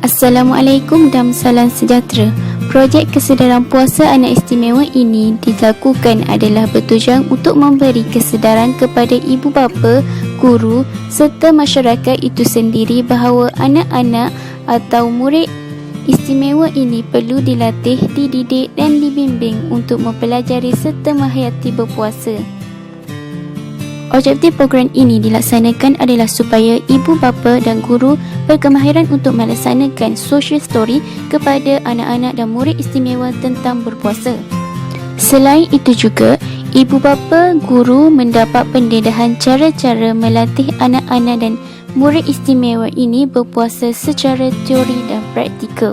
Assalamualaikum dan salam sejahtera. Projek kesedaran puasa anak istimewa ini dilakukan adalah bertujuan untuk memberi kesedaran kepada ibu bapa, guru serta masyarakat itu sendiri bahawa anak-anak atau murid istimewa ini perlu dilatih, dididik dan dibimbing untuk mempelajari serta menghayati berpuasa. Objektif program ini dilaksanakan adalah supaya ibu bapa dan guru berkemahiran untuk melaksanakan social story kepada anak-anak dan murid istimewa tentang berpuasa. Selain itu juga, ibu bapa guru mendapat pendedahan cara-cara melatih anak-anak dan murid istimewa ini berpuasa secara teori dan praktikal.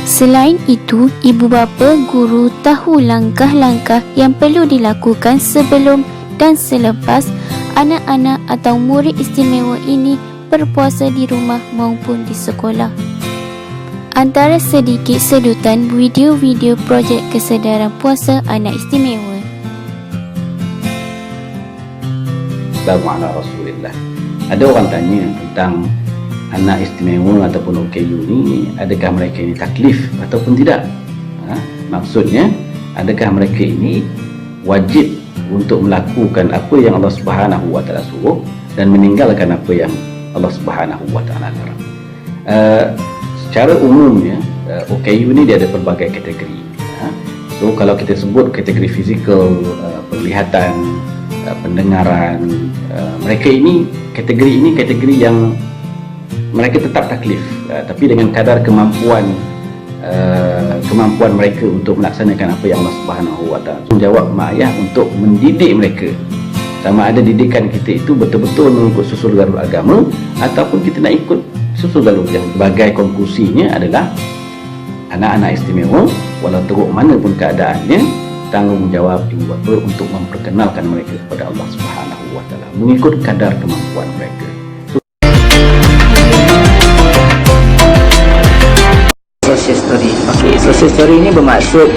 Selain itu, ibu bapa guru tahu langkah-langkah yang perlu dilakukan sebelum dan selepas anak-anak atau murid istimewa ini berpuasa di rumah maupun di sekolah. Antara sedikit sedutan video-video projek kesedaran puasa anak istimewa. Assalamualaikum Rasulullah. Ada orang tanya tentang anak istimewa ataupun OKU ni, adakah mereka ini taklif ataupun tidak? Maksudnya, adakah mereka ini wajib untuk melakukan apa yang Allah Subhanahu Wa Taala suruh dan meninggalkan apa yang Allah Subhanahu Wa Taala larang. Secara umumnya OKU ni dia ada pelbagai kategori. So kalau kita sebut kategori fizikal, penglihatan, pendengaran, mereka ini kategori yang mereka tetap taklif, tapi dengan kadar kemampuan mereka untuk melaksanakan apa yang Allah Subhanahu Wa Taala menjawab mak ayah untuk mendidik mereka, sama ada didikan kita itu betul-betul mengikut susul galur agama ataupun kita nak ikut susul galur yang sebagai konklusinya adalah anak-anak istimewa walau teruk mana pun keadaannya, tanggungjawab ibu bapa untuk memperkenalkan mereka kepada Allah Subhanahu Wa Taala mengikut kadar kemampuan mereka. Social story. Okey, social story ini bermaksud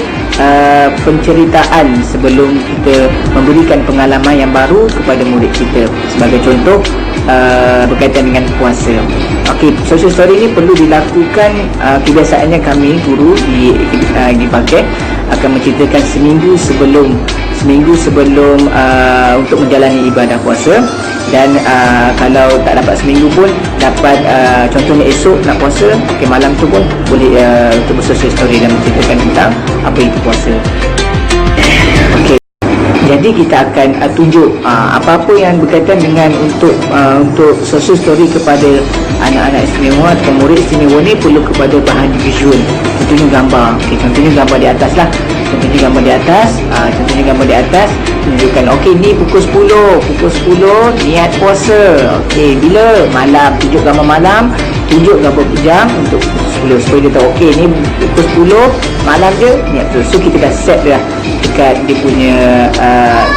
penceritaan sebelum kita memberikan pengalaman yang baru kepada murid kita. Sebagai contoh, berkaitan dengan puasa. Okey, social story ini perlu dilakukan, kebiasaannya kami guru di paket akan menceritakan seminggu sebelum untuk menjalani ibadah puasa. Dan kalau tak dapat seminggu pun dapat, contohnya esok nak puasa, okay, malam tu pun boleh untuk bersosial story dan menceritakan tentang apa itu puasa. Okay. Jadi kita akan tunjuk apa-apa yang berkaitan dengan untuk social story kepada anak-anak istimewa atau murid istimewa ni perlu kepada bahan visual. Contohnya gambar. Okay, contohnya gambar di atas lah. Contohnya gambar di atas menunjukkan, okey, ni pukul 10 niat puasa. Okey, bila malam, tunjuk gambar malam, tunjuk gambar jam untuk pukul 10 supaya dia tahu, okey, ni pukul 10 malam je niat tu. So kita dah set dah dekat dia punya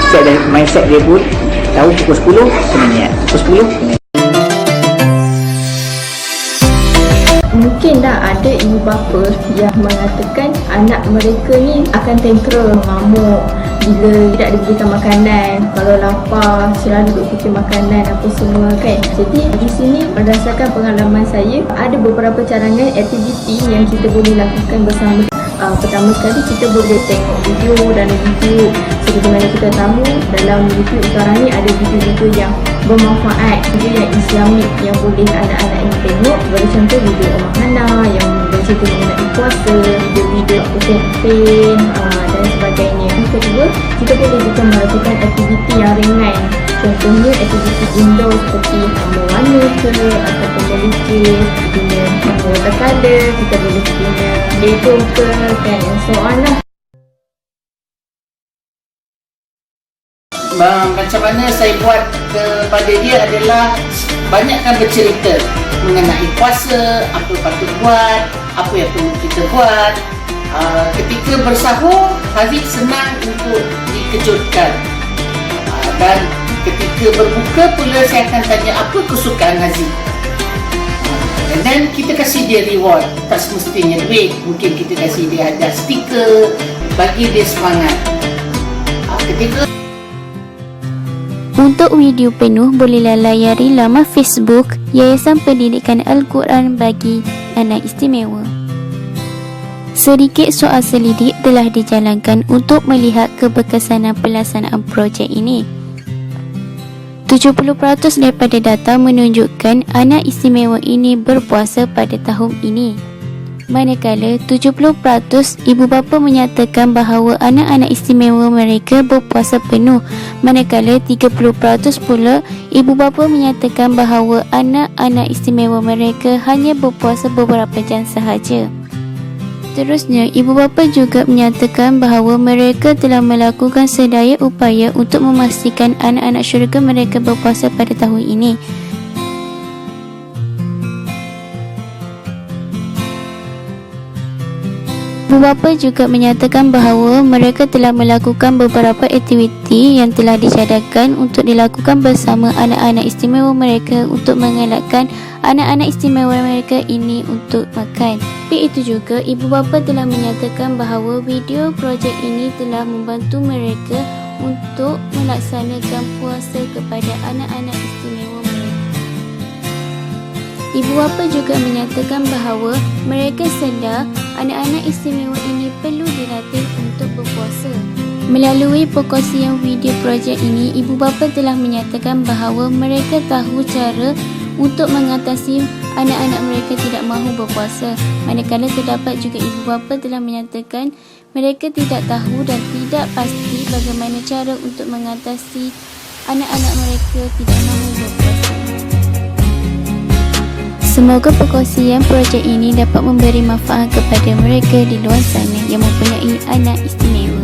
set dah, mindset dia pun tahu pukul 10 kena niat, pukul 10 kena. Mungkin ada ibu bapa yang mengatakan anak mereka ni akan tantrum, mengamuk bila tidak diberikan makanan, kalau lapar selalu fikir makanan apa semua kan. Jadi di sini berdasarkan pengalaman saya, ada beberapa carangan aktiviti yang kita boleh lakukan bersama. Pertama sekali kita boleh tengok video dalam YouTube. Seperti mana kita tahu dalam YouTube sekarang ni ada video-video yang bermanfaat, video yang Islamik yang boleh anak-anak ini tengok. Sebagai contoh video Omah Hana yang bercerita mengenai puasa, video-video kempen dan sebagainya. Yang kedua, kita boleh juga melakukan aktiviti yang ringan. Contohnya aktiviti indoor seperti mewarna ke ataupun melukis, guna watercolor, kita boleh guna Lego ke kan, and so on lah. Macam mana saya buat kepada dia adalah banyakkan bercerita mengenai puasa, apa patut buat, apa yang perlu kita buat. Ketika bersahur, Haziq senang untuk dikejutkan, dan ketika berbuka pula saya akan tanya apa kesukaan Haziq, and then kita kasih dia reward. Tak semestinya duit, mungkin kita kasih dia hadiah stiker, bagi dia semangat. Ketika Untuk video penuh bolehlah layari laman Facebook Yayasan Pendidikan Al-Quran bagi Anak Istimewa. Sedikit soal selidik telah dijalankan untuk melihat keberkesanan pelaksanaan projek ini. 70% daripada data menunjukkan anak istimewa ini berpuasa pada tahun ini. Manakala 70% ibu bapa menyatakan bahawa anak-anak istimewa mereka berpuasa penuh, manakala 30% pula ibu bapa menyatakan bahawa anak-anak istimewa mereka hanya berpuasa beberapa jam sahaja. Seterusnya, ibu bapa juga menyatakan bahawa mereka telah melakukan sedaya upaya untuk memastikan anak-anak syurga mereka berpuasa pada tahun ini. Ibu bapa juga menyatakan bahawa mereka telah melakukan beberapa aktiviti yang telah dicadangkan untuk dilakukan bersama anak-anak istimewa mereka untuk mengelakkan anak-anak istimewa mereka ini untuk makan. Tapi itu juga, ibu bapa telah menyatakan bahawa video projek ini telah membantu mereka untuk melaksanakan puasa kepada anak-anak istimewa mereka. Ibu bapa juga menyatakan bahawa mereka sedar anak-anak istimewa ini perlu dilatih untuk berpuasa. Melalui perkongsian video projek ini, ibu bapa telah menyatakan bahawa mereka tahu cara untuk mengatasi anak-anak mereka tidak mahu berpuasa. Manakala terdapat juga ibu bapa telah menyatakan mereka tidak tahu dan tidak pasti bagaimana cara untuk mengatasi anak-anak mereka tidak mahu berpuasa. Semoga perkongsian projek ini dapat memberi manfaat kepada mereka di luar sana yang mempunyai anak istimewa.